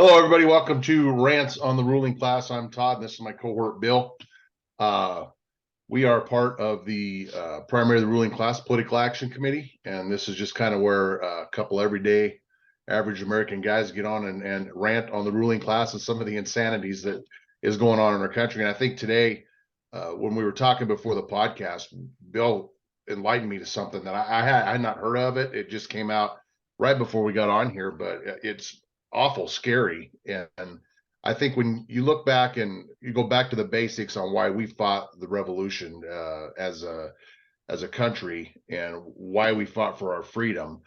Hello, everybody. Welcome to Rants on the Ruling Class. I'm Todd, and this is my cohort, Bill. Uh, we are part of the primary of the ruling class political action committee, and this is just kind of where a couple everyday average American guys get on and rant on the ruling class and some of the insanities that is going on in our country. And I think today, when we were talking before the podcast, Bill enlightened me to something that I had not heard of it. It just came out right before we got on here, but it's awful scary. And I think when you look back and you go back to the basics on why we fought the revolution as a country and why we fought for our freedom,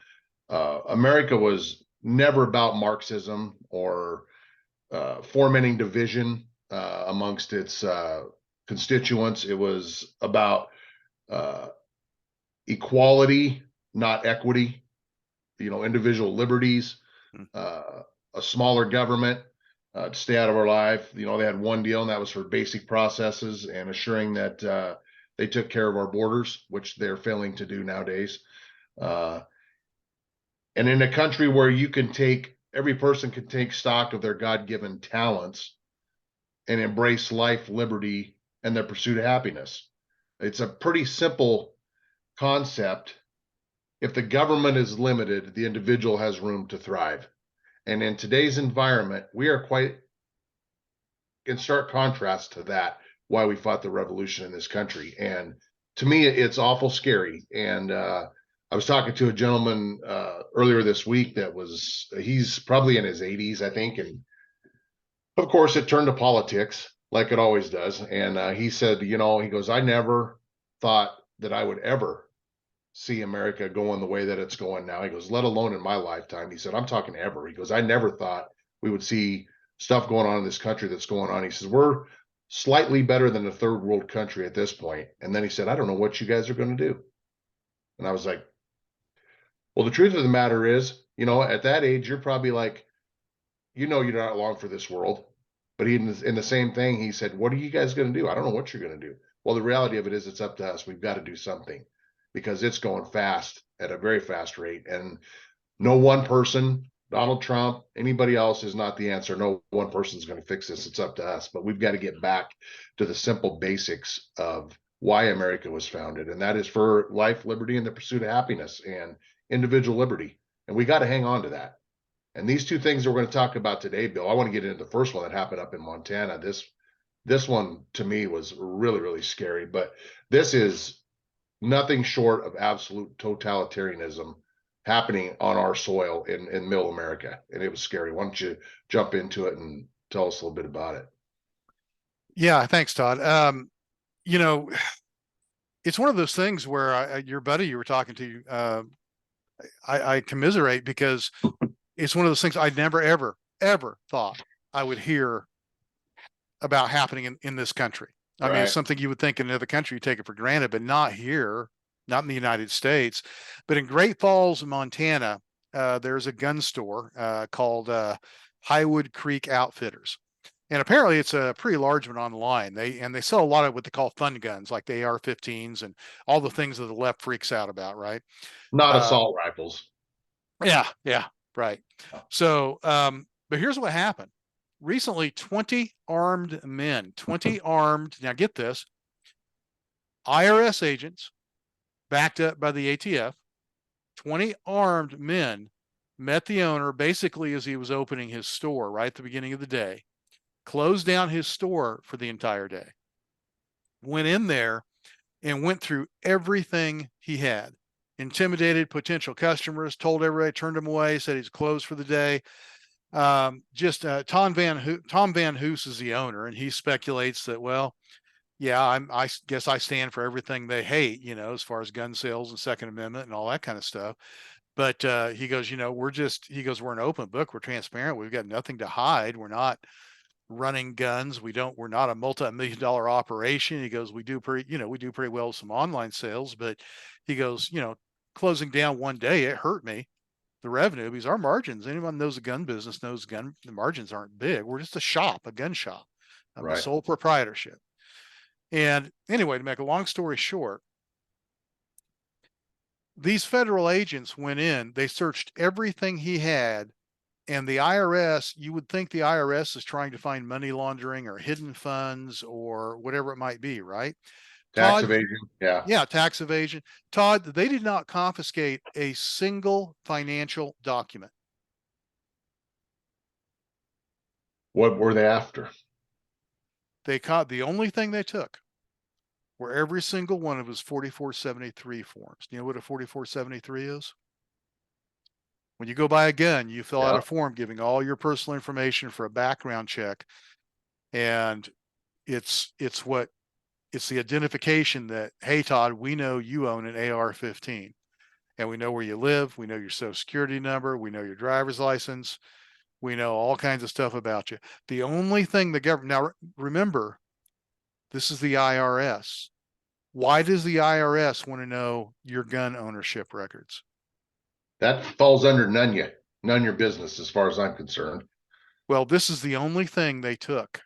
America was never about Marxism or fomenting division amongst its constituents. It was about uh, equality, not equity. Individual liberties, a smaller government to stay out of our life. They had one deal, and that was for basic processes and assuring that they took care of our borders, which they're failing to do nowadays. And in a country where every person can take stock of their God-given talents and embrace life, liberty, and their pursuit of happiness. It's a pretty simple concept. If the government is limited, the individual has room to thrive. And in today's environment, we are quite in stark contrast to that, why we fought the revolution in this country. And to me, it's awful scary. And I was talking to a gentleman earlier this week he's probably in his 80s, I think. And of course, it turned to politics like it always does. And he said, he goes, I never thought that I would ever see America going the way that it's going now. He goes, let alone in my lifetime. He said, I'm talking ever. He goes, I never thought we would see stuff going on in this country that's going on. He says, we're slightly better than a third world country at this point. And then he said, I don't know what you guys are going to do. And I was like, well, the truth of the matter is, at that age, you're probably like, you're not long for this world. But in the same thing, he said, what are you guys going to do? I don't know what you're going to do. Well, the reality of it is it's up to us. We've got to do something because it's going fast at a very fast rate. And no one person, Donald Trump, anybody else is not the answer. No one person is going to fix this. It's up to us. But we've got to get back to the simple basics of why America was founded. And that is for life, liberty, and the pursuit of happiness and individual liberty. And we got to hang on to that. And these two things that we're going to talk about today, Bill, I want to get into the first one that happened up in Montana. This one to me was really, really scary, but this is nothing short of absolute totalitarianism happening on our soil in middle America. And it was scary. Why don't you jump into it and tell us a little bit about it? Yeah, thanks, Todd. You know, it's one of those things where your buddy you were talking to, I commiserate because it's one of those things I never, ever thought I would hear about happening in this country. I mean, it's something you would think in another country, you take it for granted, but not here, not in the United States. But in Great Falls, Montana, there's a gun store called Highwood Creek Outfitters. And apparently it's a pretty large one online. They sell a lot of what they call fun guns, like the AR-15s and all the things that the left freaks out about, right? Not assault rifles. Yeah, right. So, but here's what happened. Recently, 20 armed men, 20 armed, now get this, IRS agents backed up by the ATF, 20 armed men met the owner basically as he was opening his store right at the beginning of the day, closed down his store for the entire day, went in there and went through everything he had, intimidated potential customers, told everybody, turned them away, said he's closed for the day. Tom Van Hoos is the owner, and he speculates that, well, yeah, I guess I stand for everything they hate, as far as gun sales and Second Amendment and all that kind of stuff. But he goes, we're an open book, we're transparent, we've got nothing to hide, we're not running guns, we're not a multi-million-dollar operation. He goes, we do pretty well with some online sales, but he goes, closing down one day, it hurt me, the revenue, because our margins, anyone knows the gun business knows the margins aren't big. We're just a gun shop. I'm a sole proprietorship. And anyway, to make a long story short, these federal agents went in, they searched everything he had And the IRS, you would think the IRS is trying to find money laundering or hidden funds or whatever it might be, right? Tax Todd, evasion. Yeah. yeah, tax evasion. Todd, they did not confiscate a single financial document. What were they after? They caught the only thing they took were every single one of his 4473 forms. Do you know what a 4473 is? When you go buy a gun, you fill out Yeah. a form giving all your personal information for a background check. And it's what it's the identification that, hey, Todd, we know you own an AR-15 and we know where you live. We know your social security number. We know your driver's license. We know all kinds of stuff about you. The only thing the government, now remember, this is the IRS. Why does the IRS want to know your gun ownership records? That falls under none your business as far as I'm concerned. Well, this is the only thing they took.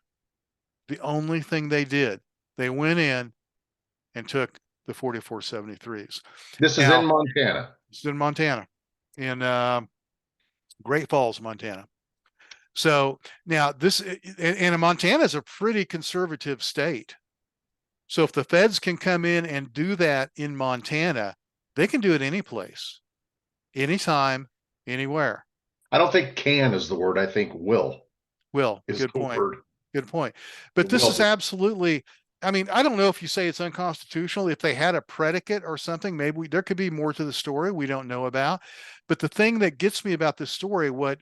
The only thing they did. They went in and took the 4473s. This is in Now, Montana. it's in Montana, in Great Falls, Montana. So now this, and Montana is a pretty conservative state. So if the feds can come in and do that in Montana, they can do it any place, anytime, anywhere. I don't think can is the word. I think will Will, is good the point. word. Good point. But It this will is be. absolutely, I mean, I don't know if you say it's unconstitutional. If they had a predicate or something, maybe there could be more to the story we don't know about. But the thing that gets me about this story, what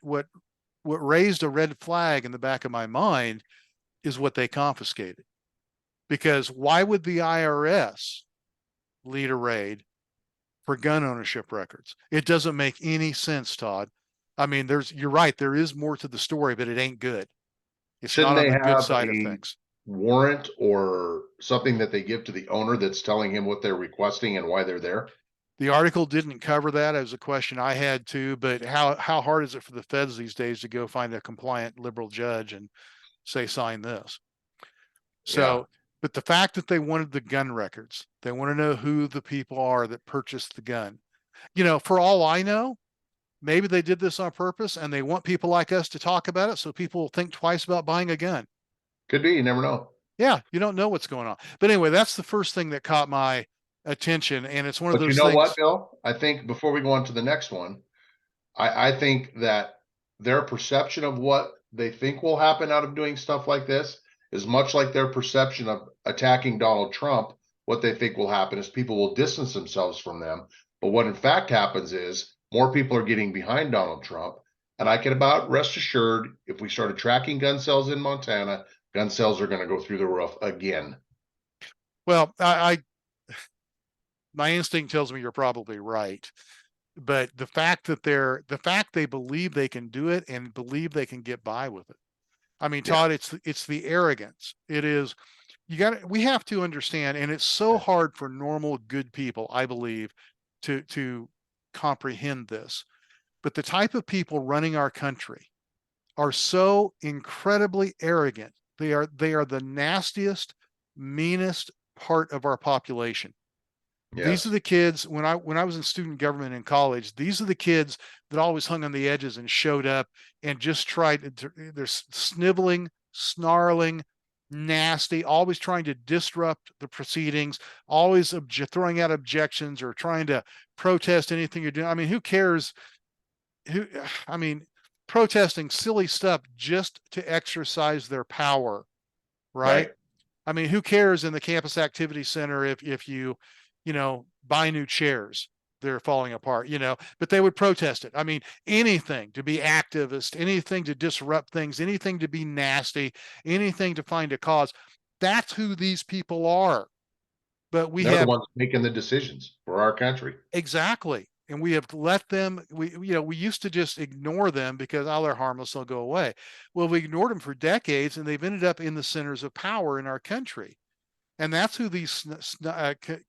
raised a red flag in the back of my mind is what they confiscated. Because why would the IRS lead a raid for gun ownership records? It doesn't make any sense, Todd. I mean, you're right, there is more to the story, but it ain't good. It's Shouldn't not on they the good have side of a things. warrant or something that they give to the owner that's telling him what they're requesting and why they're there? The article didn't cover that. It was a question I had too, but how hard is it for the feds these days to go find a compliant liberal judge and say sign this? Yeah. So, but the fact that they wanted the gun records, they want to know who the people are that purchased the gun. You know, for all I know, maybe they did this on purpose and they want people like us to talk about it so people will think twice about buying a gun. Could be. You never know. Yeah, you don't know what's going on. But anyway, that's the first thing that caught my attention. And it's one of But you those know what, things. Bill? I think before we go on to the next one, I think that their perception of what they think will happen out of doing stuff like this is much like their perception of attacking Donald Trump. What they think will happen is people will distance themselves from them. But what in fact happens is more people are getting behind Donald Trump. And I can about rest assured, if we started tracking gun sales in Montana, gun sales are going to go through the roof again. Well, my instinct tells me you're probably right. But the fact they believe they can do it and believe they can get by with it. I mean, Yeah. Todd, it's the arrogance. It is, we have to understand, and it's so hard for normal good people, I believe, to comprehend this. But the type of people running our country are so incredibly arrogant. They are the nastiest, meanest part of our population. These are Yes. the kids when I was in student government in college. These are the kids that always hung on the edges and showed up and just tried to, they're sniveling, snarling, nasty, always trying to disrupt the proceedings, always throwing out objections or trying to protest anything you're doing. I mean, who cares? Who I mean, protesting silly stuff just to exercise their power, right? Right. I mean, who cares in the campus activity center if you buy new chairs, they're falling apart, but they would protest it. I mean, anything to be activist, anything to disrupt things, anything to be nasty, anything to find a cause. That's who these people are. But we They're the have ones making the decisions for our country. exactly. And we have let them, we used to just ignore them because, oh, they're harmless, they'll go away. Well, we ignored them for decades and they've ended up in the centers of power in our country. And that's who these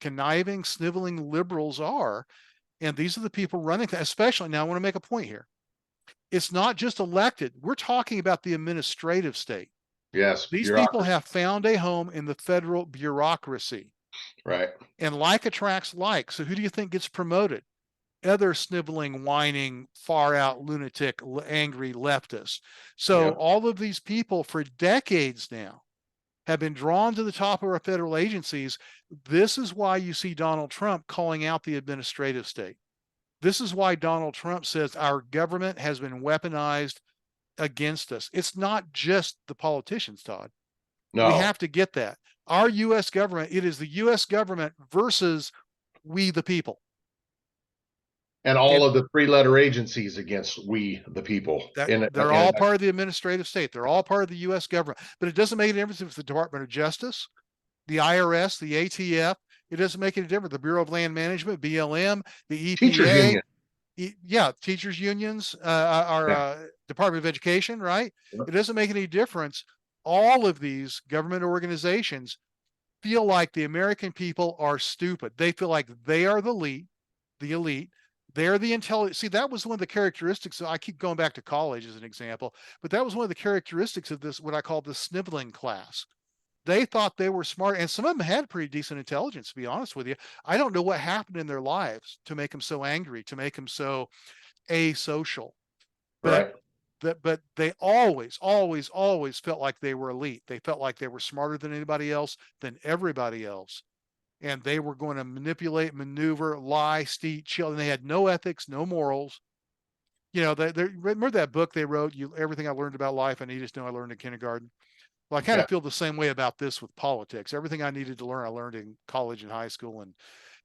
conniving, sniveling liberals are. And these are the people running, especially now. I want to make a point here. It's not just elected, we're talking about the administrative state. Yes. These people Bureaucracy. have found a home in the federal bureaucracy, Right. and like attracts like. So who do you think gets promoted? other sniveling, whining, far out lunatic, angry leftists. So Yep. all of these people for decades now have been drawn to the top of our federal agencies. This is why you see Donald Trump calling out the administrative state. This is why Donald Trump says our government has been weaponized against us. It's not just the politicians, Todd. We have No. to get that. Our US government, it is the US government versus we the people. And And all of the three-letter agencies against we the people. that In they're all part of the administrative state. They're all part of the US government. But it doesn't make any difference if it's the Department of Justice, the IRS, the ATF. It doesn't make any difference. The Bureau of Land Management, BLM, the teachers EPA, union. yeah, teachers unions, our Yeah. Department of Education, right? Yep. It doesn't make any difference. All of these government organizations feel like the American people are stupid. They feel like they are the elite. They're the intelligent. See, that was one of the characteristics. I keep going back to college as an example, but that was one of the characteristics of this, what I call the sniveling class. They thought they were smart, and some of them had pretty decent intelligence, to be honest with you. I don't know what happened in their lives to make them so angry, to make them so asocial. But Right. but they always felt like they were elite. They felt like they were smarter than anybody else, than everybody else. And they were going to manipulate, maneuver, lie, steal, chill. And they had no ethics, no morals. You know, they remember that book they wrote, "You Everything I Learned About Life, I Needed to Know I Learned in Kindergarten." Well, I kind Yeah. of feel the same way about this with politics. Everything I needed to learn, I learned in college and high school. And,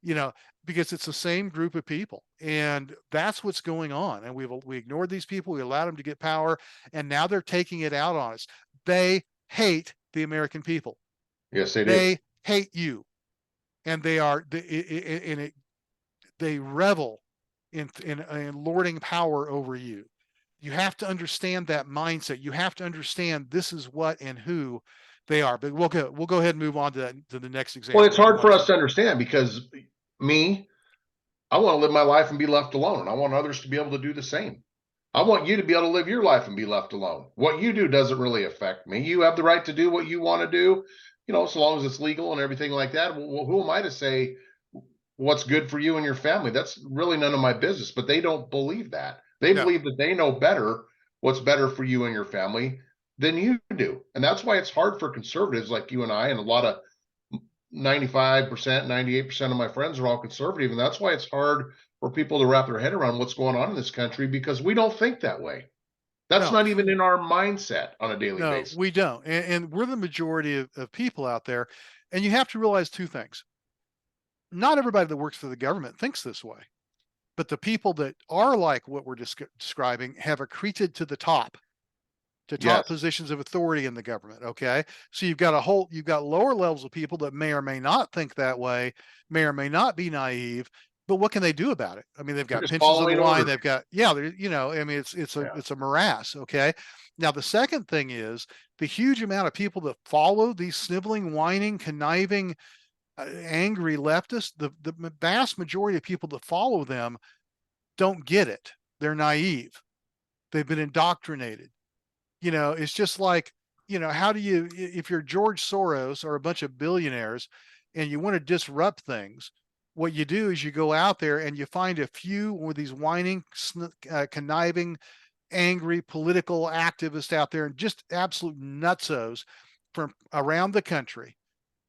you know, because it's the same group of people. And that's what's going on. And we ignored these people. We allowed them to get power. And now they're taking it out on us. They hate the American people. Yes, they do. They hate you. And they revel in lording power over you. You have to understand that mindset. You have to understand this is what and who they are. But we'll go ahead and move on to that, to the next Well, example it's if you hard for want us to. to understand because me, I want to live my life and be left alone. I want others to be able to do the same. I want you to be able to live your life and be left alone. What you do doesn't really affect me. You have the right to do what you want to do, so long as it's legal and everything like that. Well, who am I to say what's good for you and your family? That's really none of my business. But they don't believe that. They No, believe that they know better what's better for you and your family than you do. And that's why it's hard for conservatives like you and I, and a lot of 95%, 98% of my friends are all conservative. And that's why it's hard for people to wrap their head around what's going on in this country because we don't think that way. That's no, not even in our mindset on a daily no, basis. we don't. And we're the majority of people out there. And you have to realize two things. Not everybody that works for the government thinks this way, but the people that are like what we're describing have accreted to the top, to top Yes, positions of authority in the government. Okay. So you've got lower levels of people that may or may not think that way, may or may not be naive, but what can they do about it? I mean, they've they're got just pensions on the following line. orders. They've got, yeah, I mean, Yeah, it's a morass. Okay. Now, the second thing is the huge amount of people that follow these sniveling, whining, conniving, angry leftists, the vast majority of people that follow them don't get it. They're naive. They've been indoctrinated. It's just like, how do you, if you're George Soros or a bunch of billionaires and you want to disrupt things, what you do is you go out there and you find a few with these whining, conniving, angry political activists out there and just absolute nutsos from around the country.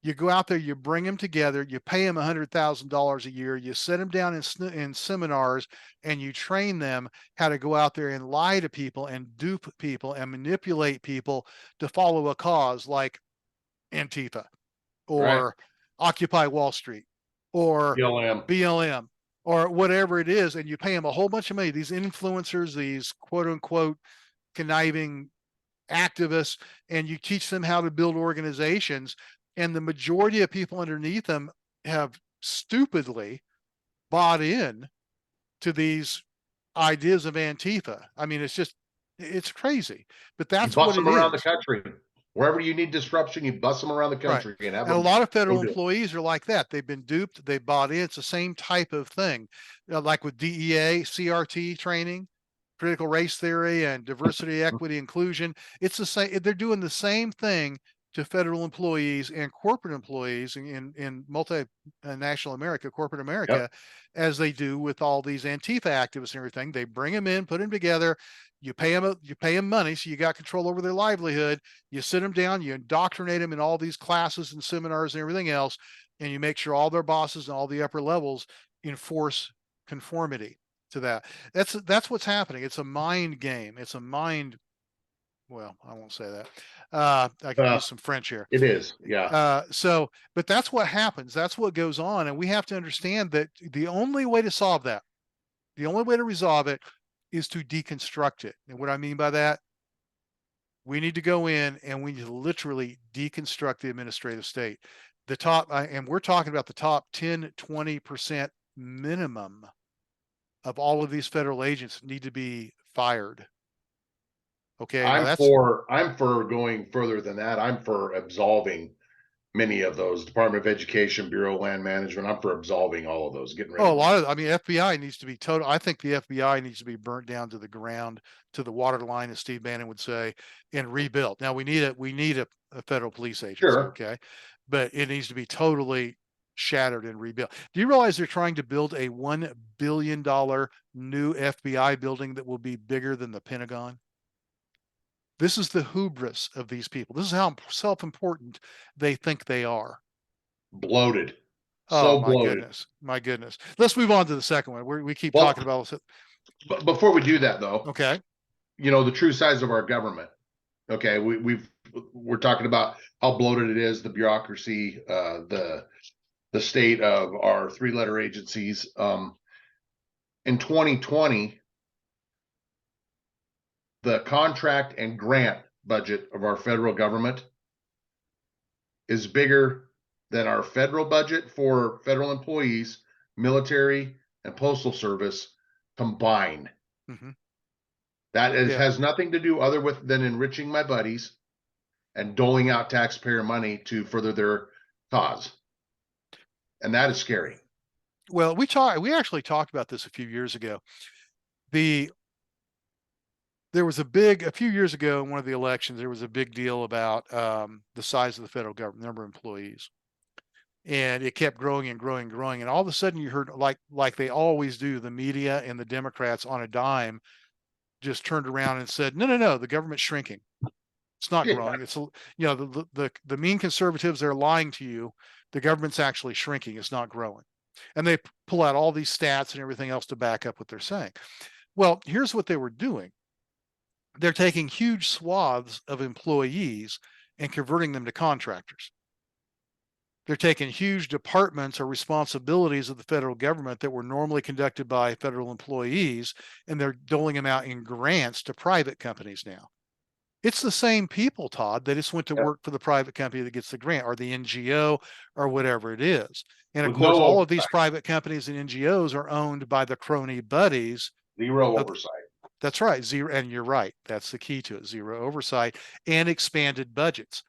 You go out there, you bring them together, you pay them $100,000 a year, you sit them down in seminars, and you train them how to go out there and lie to people and dupe people and manipulate people to follow a cause like Antifa right. or Occupy Wall Street or BLM. BLM or whatever it is. And you pay them a whole bunch of money, these influencers, these quote unquote conniving activists, and you teach them how to build organizations. And the majority of people underneath them have stupidly bought in to these ideas of Antifa. I mean, it's crazy, but You that's bust what them it around the is. country. Wherever you need disruption, you bust them around the Right. country and have And a them lot of go federal do it. employees are like that. They've been duped. They bought in. It's the same type of thing, like with DEA, CRT training, critical race theory, and diversity, equity, inclusion. It's the same. They're doing the same thing to federal employees and corporate employees in multinational America, corporate America, Yep. as they do with all these Antifa activists and everything. They bring them in, put them together. You pay them money, so you got control over their livelihood. You sit them down, you indoctrinate them in all these classes and seminars and everything else, and you make sure all their bosses and all the upper levels enforce conformity to that. That's what's happening. It's a mind game. It's a mind. Well, I won't say that. I can Uh, use some French here. it is. Yeah. But that's what happens. That's what goes on. And we have to understand that the only way to solve that, the only way to resolve it is to deconstruct it. And what I mean by that, we need to go in and we need to literally deconstruct the administrative state. And we're talking about the top 10, 20% minimum of all of these federal agents need to be fired. Okay. Now I'm for going further than that. I'm for absolving many of those. Department of Education, Bureau of Land Management. I'm for absolving all of those, getting rid Oh, a of them. lot of, I mean, FBI needs to be total. I think the FBI needs to be burnt down to the ground, to the water line, as Steve Bannon would say, and rebuilt. Now we need a federal police agency, Sure. okay, but it needs to be totally shattered and rebuilt. Do you realize they're trying to build a $1 billion new FBI building that will be bigger than the Pentagon? This is the hubris of these people. This is how self-important they think they are. Bloated. Oh So my bloated. goodness, my goodness. Let's move on to the second one. We keep Well, talking about this. but before we do that though, Okay. the true size of our government. Okay, we're talking about how bloated it is, the bureaucracy, the state of our three-letter agencies. In 2020, the contract and grant budget of our federal government is bigger than our federal budget for federal employees, military, and postal service combined. Mm-hmm. That Yeah. has nothing to do other with than enriching my buddies and doling out taxpayer money to further their cause. And that is scary. Well, we actually talked about this a few years ago. There was a few years ago in one of the elections, there was a big deal about the size of the federal government, number of employees. And it kept growing and growing and growing. And all of a sudden you heard, like they always do, the media and the Democrats on a dime just turned around and said, no, the government's shrinking. It's not Yeah. growing. The mean conservatives, they're lying to you. The government's actually shrinking. It's not growing. And they pull out all these stats and everything else to back up what they're saying. Well, here's what they were doing. They're taking huge swaths of employees and converting them to contractors. They're taking huge departments or responsibilities of the federal government that were normally conducted by federal employees, and they're doling them out in grants to private companies now. It's the same people, Todd, that just went to work for the private company that gets the grant or the NGO or whatever it is. And of With course, no all of these oversight, private companies and NGOs are owned by the crony buddies. zero oversight. That's right. Zero. And you're right. That's the key to it. Zero oversight and expanded budgets.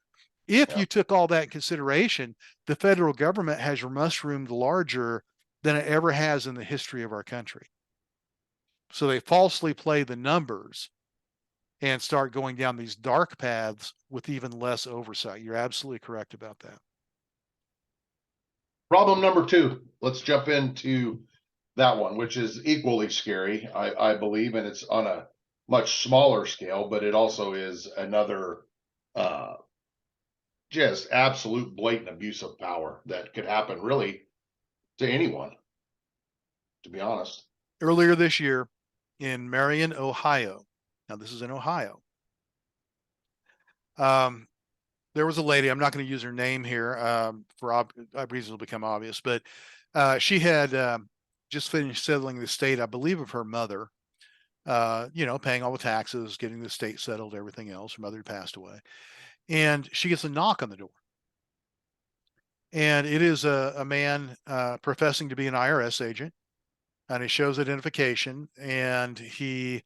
If Yeah. you took all that in consideration, the federal government has mushroomed larger than it ever has in the history of our country. So they falsely play the numbers and start going down these dark paths with even less oversight. You're absolutely correct about that. Problem number two. Let's jump into that one, which is equally scary, I believe, and it's on a much smaller scale, but it also is another just absolute blatant abuse of power that could happen really to anyone, to be honest. Earlier this year in Marion, Ohio, now this is in Ohio, there was a lady, I'm not going to use her name here for reasons will become obvious, but she had just finished settling the estate, I believe, of her mother, paying all the taxes, getting the estate settled, everything else. Her mother had passed away. And she gets a knock on the door. And it is a man professing to be an IRS agent. And he shows identification and he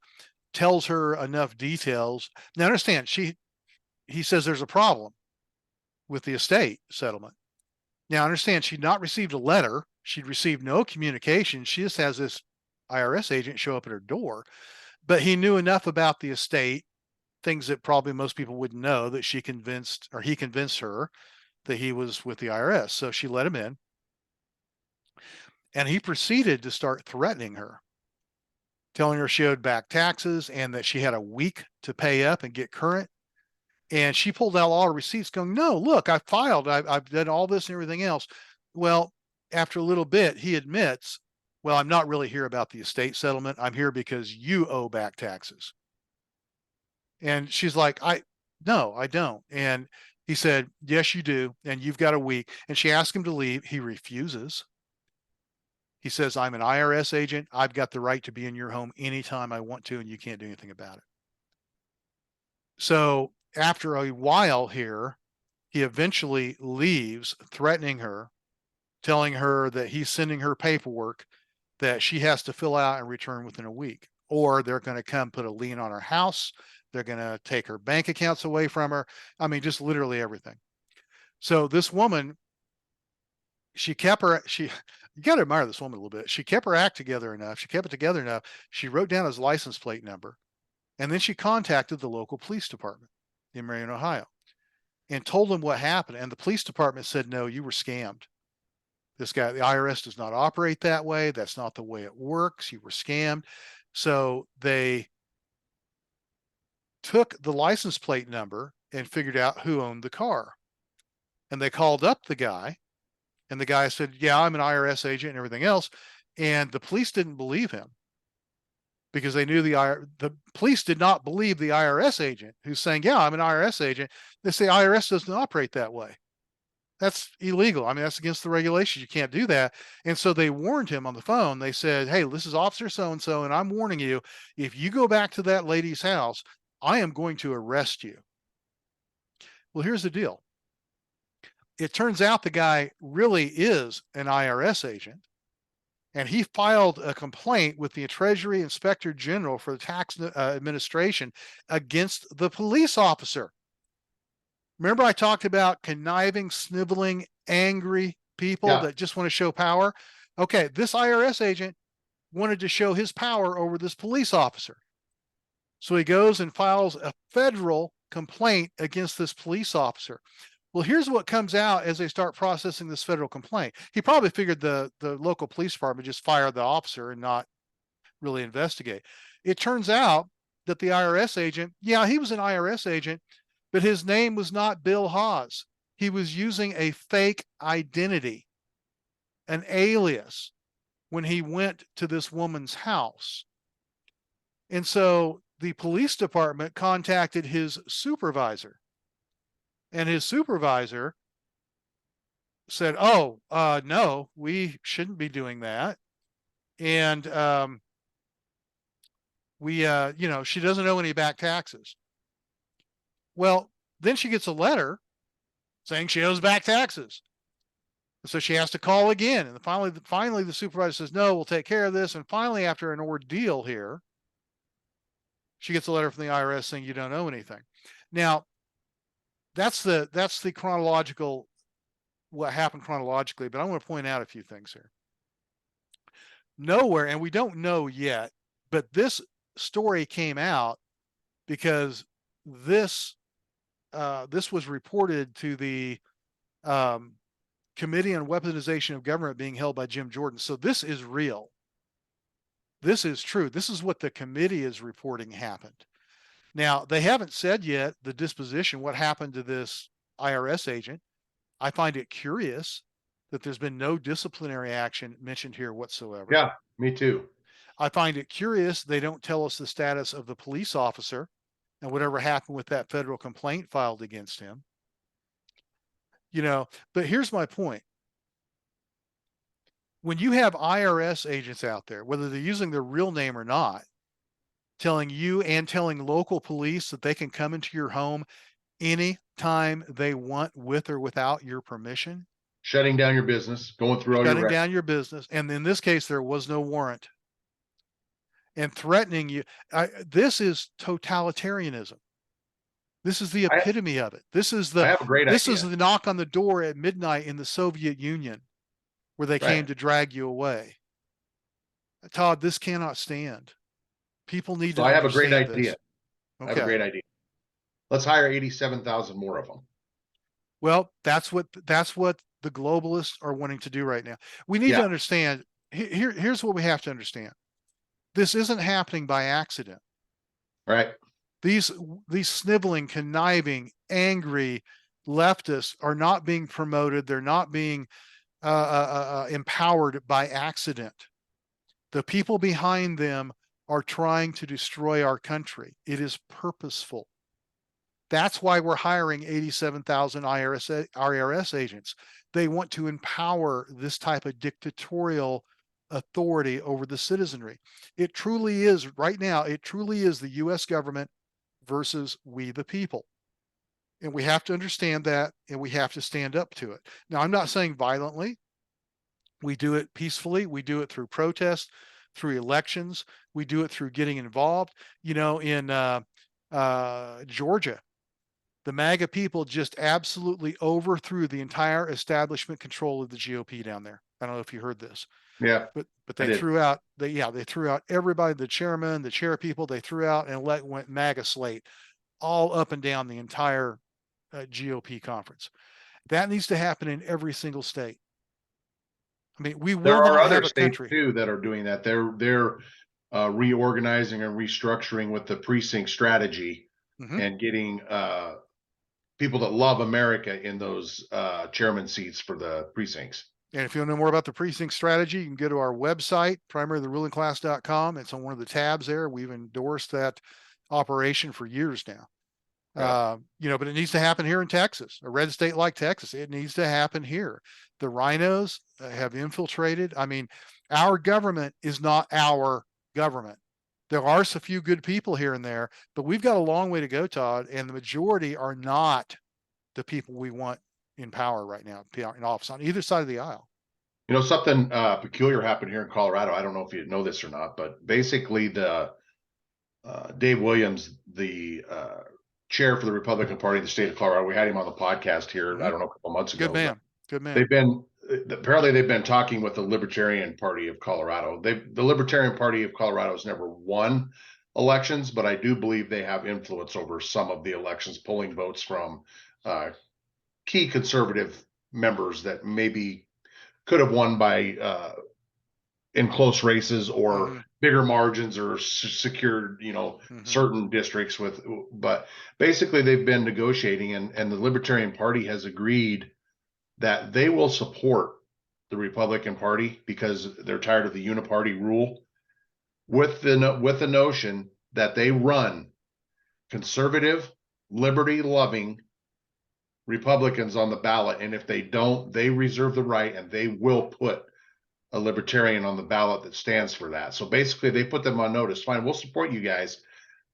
tells her enough details. Now, understand, he says there's a problem with the estate settlement. Now, understand, she'd not received a letter. She'd received no communication. She just has this IRS agent show up at her door. But he knew enough about the estate things that probably most people wouldn't know, that she convinced, or he convinced her that he was with the IRS. So she let him in, and he proceeded to start threatening her, telling her she owed back taxes and that she had a week to pay up and get current. And she pulled out all her receipts going, no, look, I filed, I've done all this and everything else. Well, after a little bit, he admits, well, I'm not really here about the estate settlement. I'm here because you owe back taxes. And she's like, no, I don't. And he said, yes, you do. And you've got a week. And she asked him to leave. He refuses. He says, I'm an IRS agent. I've got the right to be in your home anytime I want to, and you can't do anything about it. So after a while here, he eventually leaves, threatening her, telling her that he's sending her paperwork that she has to fill out and return within a week, or they're going to come put a lien on her house. They're going to take her bank accounts away from her. I mean, just literally everything. So this woman, she kept her, you got to admire this woman a little bit. She kept her act together enough. She kept it together enough. She wrote down his license plate number, and then she contacted the local police department in Marion, Ohio, and told them what happened. And the police department said, no, you were scammed. This guy, the IRS does not operate that way. That's not the way it works. You were scammed. So they took the license plate number and figured out who owned the car. And they called up the guy, and the guy said, yeah, I'm an IRS agent and everything else. And the police didn't believe him because they knew the police did not believe the IRS agent who's saying, yeah, I'm an IRS agent. They say IRS doesn't operate that way. That's illegal. I mean, that's against the regulations. You can't do that. And so they warned him on the phone. They said, hey, this is Officer so-and-so, and I'm warning you, if you go back to that lady's house, I am going to arrest you. Well, here's the deal. It turns out the guy really is an IRS agent, and he filed a complaint with the Treasury Inspector General for the Tax Administration against the police officer. Remember I talked about conniving, sniveling, angry people that just want to show power? Okay, this IRS agent wanted to show his power over this police officer. So he goes and files a federal complaint against this police officer. Well, here's what comes out as they start processing this federal complaint. He probably figured the local police department just fired the officer and not really investigate. It turns out that the IRS agent, yeah, he was an IRS agent, but his name was not Bill Hawes. He was using a fake identity, an alias, when he went to this woman's house. And so the police department contacted his supervisor, and his supervisor said, oh, no, we shouldn't be doing that. And she doesn't owe any back taxes. Well, then she gets a letter saying she owes back taxes. And so she has to call again. And finally the supervisor says, no, we'll take care of this. And finally, after an ordeal here, she gets a letter from the IRS saying you don't owe anything. Now, that's the chronological, what happened chronologically, but I want to point out a few things here. Nowhere, and we don't know yet, but this story came out because this was reported to the Committee on Weaponization of Government being held by Jim Jordan. So this is real. This is true. This is what the committee is reporting happened. Now, they haven't said yet the disposition, what happened to this IRS agent. I find it curious that there's been no disciplinary action mentioned here whatsoever. Yeah, me too. I find it curious they don't tell us the status of the police officer and whatever happened with that federal complaint filed against him. But here's my point. When you have IRS agents out there, whether they're using their real name or not, telling you and telling local police that they can come into your home anytime they want with or without your permission, shutting down your business, going through all your shutting records. down your business, and in this case, there was no warrant, and threatening you. This is totalitarianism. This is the epitome of it. This is I have a great idea. the knock on the door at midnight in the Soviet Union where they came to drag you away. Todd, this cannot stand. People need to I have a great understand idea. this. I have a great idea. Let's hire 87,000 more of them. Well, that's what the globalists are wanting to do right now. We need to Yeah, understand here's what we have to understand. This isn't happening by accident. right. These sniveling, conniving, angry leftists are not being promoted. They're not being empowered by accident. The people behind them are trying to destroy our country. It is purposeful. That's why we're hiring 87,000 IRS agents. They want to empower this type of dictatorial authority over the citizenry. It truly is, right now, it truly is the US government versus we the people. And we have to understand that, and we have to stand up to it. Now, I'm not saying violently. We do it peacefully. We do it through protest, through elections. We do it through getting involved. In Georgia, the MAGA people just absolutely overthrew the entire establishment control of the GOP down there. I don't know if you heard this, Yeah, but I they did. threw out they threw out everybody, the chairman, the chair people. They threw out and went MAGA slate all up and down the entire GOP conference. That needs to happen in every single state. I mean, we There will are not other have a states country. too that are doing that. They're reorganizing and restructuring with the precinct strategy Mm-hmm. and getting people that love America in those chairman seats for the precincts. And if you want to know more about the precinct strategy, you can go to our website, primarytherulingclass.com. It's on one of the tabs there. We've endorsed that operation for years now. Yeah. But it needs to happen here in Texas, a red state like Texas. It needs to happen here. The rhinos have infiltrated. I mean, our government is not our government. There are a few good people here and there, but we've got a long way to go, Todd, and the majority are not the people we want in power right now, in office on either side of the aisle. Something peculiar happened here in Colorado. I don't know if you know this or not, but basically the Dave Williams, the chair for the Republican Party of the state of Colorado, we had him on the podcast here, Mm-hmm. I don't know, a couple months Good ago, but man. Good man. they've been apparently they've been talking with the Libertarian Party of Colorado. The Libertarian Party of Colorado has never won elections, but I do believe they have influence over some of the elections, pulling votes from key conservative members that maybe could have won by in close races or Mm-hmm. bigger margins or secured, Mm-hmm. certain districts with, but basically they've been negotiating and the Libertarian Party has agreed that they will support the Republican Party because they're tired of the uniparty rule with the notion that they run conservative, liberty loving Republicans on the ballot. And if they don't, they reserve the right and they will put a libertarian on the ballot that stands for that. So basically, they put them on notice. Fine, we'll support you guys,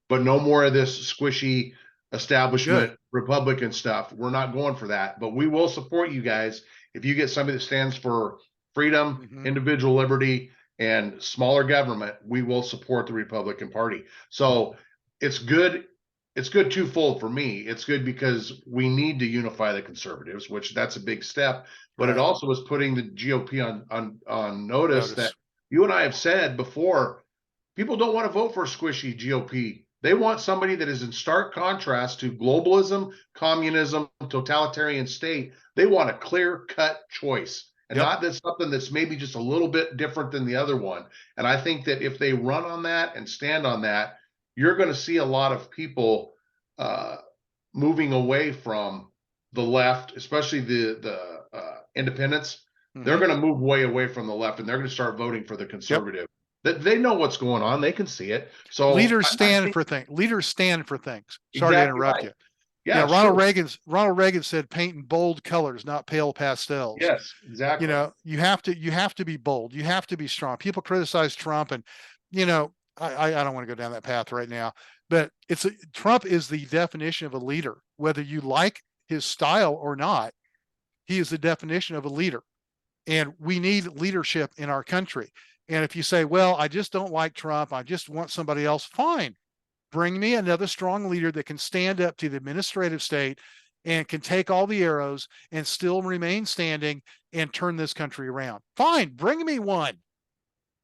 but no more of this squishy Good. establishment Republican stuff. We're not going for that, but we will support you guys if you get somebody that stands for freedom, Mm-hmm. individual liberty, and smaller government. We will support the Republican Party. So it's good. It's good twofold for me. It's good because we need to unify the conservatives, which that's a big step. But it Right. also is putting the GOP on notice that Notice. you and I have said before. People don't want to vote for a squishy GOP. They want somebody that is in stark contrast to globalism, communism, totalitarian state. They want a clear cut choice and Yep. not that something that's maybe just a little bit different than the other one. And I think that if they run on that and stand on that, you're going to see a lot of people uh, moving away from the left, especially the independents. They're Mm-hmm. going to move way away from the left and they're going to start voting for the Yep. conservative. That they know what's going on, they can see it. So Leaders I stand think for things. Leaders stand for things. Sorry to exactly interrupt right. you. Yeah, it's Ronald true. Reagan said paint in bold colors, not pale pastels. Yes, exactly. You have to be bold. You have to be strong. People criticize Trump, and you know, I don't want to go down that path right now, but Trump is the definition of a leader. Whether you like his style or not, he is the definition of a leader. And we need leadership in our country. And if you say, well, I just don't like Trump, I just want somebody else, fine. Bring me another strong leader that can stand up to the administrative state and can take all the arrows and still remain standing and turn this country around. Fine, bring me one.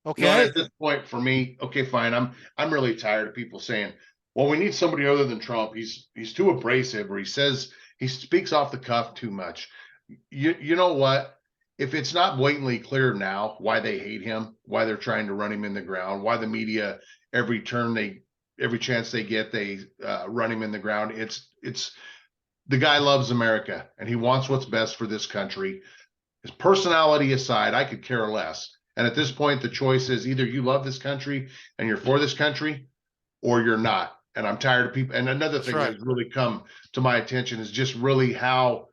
And Okay. at this point for me, okay, fine. I'm really tired of people saying Well, we need somebody other than Trump. He's too abrasive, or he speaks off the cuff too much. You know what? If it's not blatantly clear now why they hate him, why they're trying to run him in the ground, why the media every chance they get they run him in the ground. It's the guy loves America and he wants what's best for this country. His personality aside, I could care less. And at this point, the choice is either you love this country and you're for this country, or you're not. And I'm tired of people. And another That's thing that right. has really come to my attention is just really how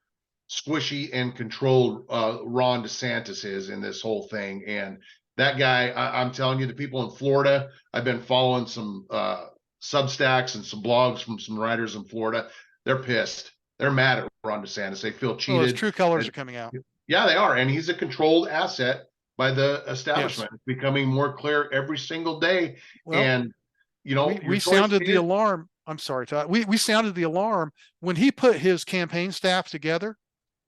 squishy and controlled Ron DeSantis is in this whole thing. And that guy, I'm telling you, the people in Florida, I've been following some Substacks and some blogs from some writers in Florida. They're pissed. They're mad at Ron DeSantis. They feel Well, his cheated. true colors And, are coming out. yeah, they are. And he's a controlled asset by the Yes. establishment. It's becoming more clear every single day. Well, And, you know, your we choice sounded the is, alarm. I'm sorry, Todd. We sounded the alarm when he put his campaign staff together.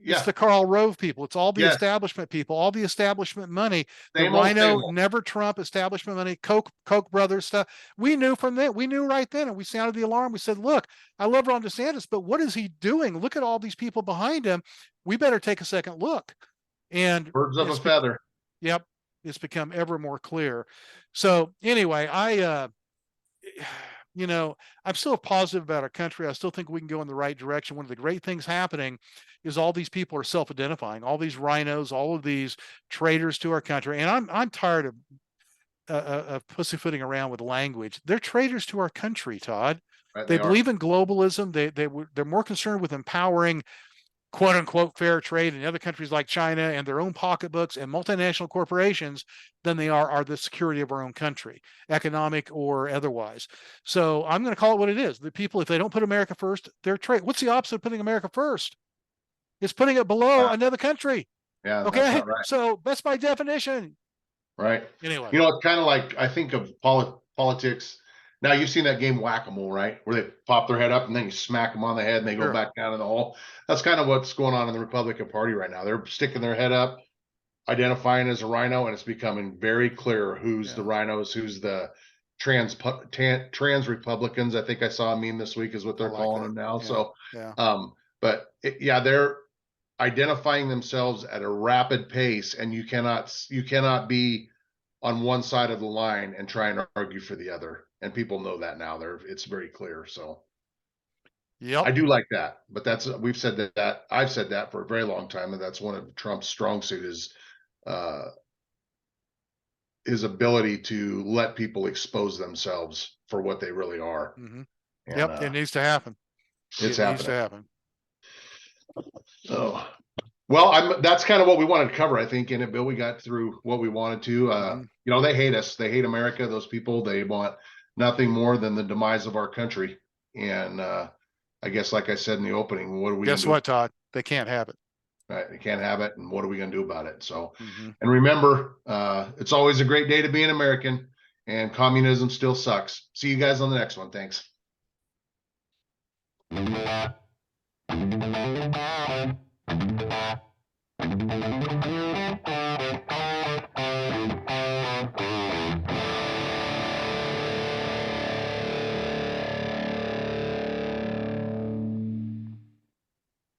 It's yeah, the Karl Rove people. It's all the yes, establishment people, all the establishment money, the same old, same Rhino, old. never Trump establishment money, Koch brothers stuff. We knew from that. We knew right then, and we sounded the alarm. We said, "Look, I love Ron DeSantis, but what is he doing? Look at all these people behind him. We better take a second look." And Birds of a feather. yep, it's become ever more clear. So anyway, you know, I'm still positive about our country. I still think we can go in the right direction. One of the great things happening is all these people are self-identifying, all these rhinos, all of these traitors to our country. And I'm tired of pussyfooting around with language. They're traitors to our country, Todd. Right, They they are. believe in globalism. They're more concerned with empowering quote unquote fair trade in other countries like China and their own pocketbooks and multinational corporations than they are the security of our own country, economic or otherwise. So I'm going to call it what it is. The people, if they don't put America first, they're trade. What's the opposite of putting America first? It's putting it below another country. Yeah, that's Okay. not right. So that's by definition. Right. Anyway. You know, it's kind of like I think of politics. Now you've seen that game Whack-A-Mole, right? Where they pop their head up and then you smack them on the head and they go Sure. back down in the hole. That's kind of what's going on in the Republican Party right now. They're sticking their head up, identifying as a rhino, and it's becoming very clear who's the rhinos, who's the trans Republicans. I think I saw a meme this week is what I they're like calling that. them now. Yeah. So, Yeah. but yeah, they're identifying themselves at a rapid pace, and you cannot be on one side of the line and try and argue for the other. And people know that now. It's very clear. So Yep. I do like that. But we've said that I've said that for a very long time, and that's one of Trump's strong suit is uh his ability to let people expose themselves for what they really are. Mm-hmm. And Yep. It needs to happen. it's It needs to happening. happen. So well, that's kind of what we wanted to cover, I think, in it, Bill. We got through what we wanted to. You know, they hate us. They hate America. Those people, they want nothing more than the demise of our country. And I guess, like I said in the opening, what are we Guess gonna what, Todd? They can't have it. do? Right? They can't have it. And what are we going to do about it? So, Mm-hmm. and remember, it's always a great day to be an American, and communism still sucks. See you guys on the next one. Thanks.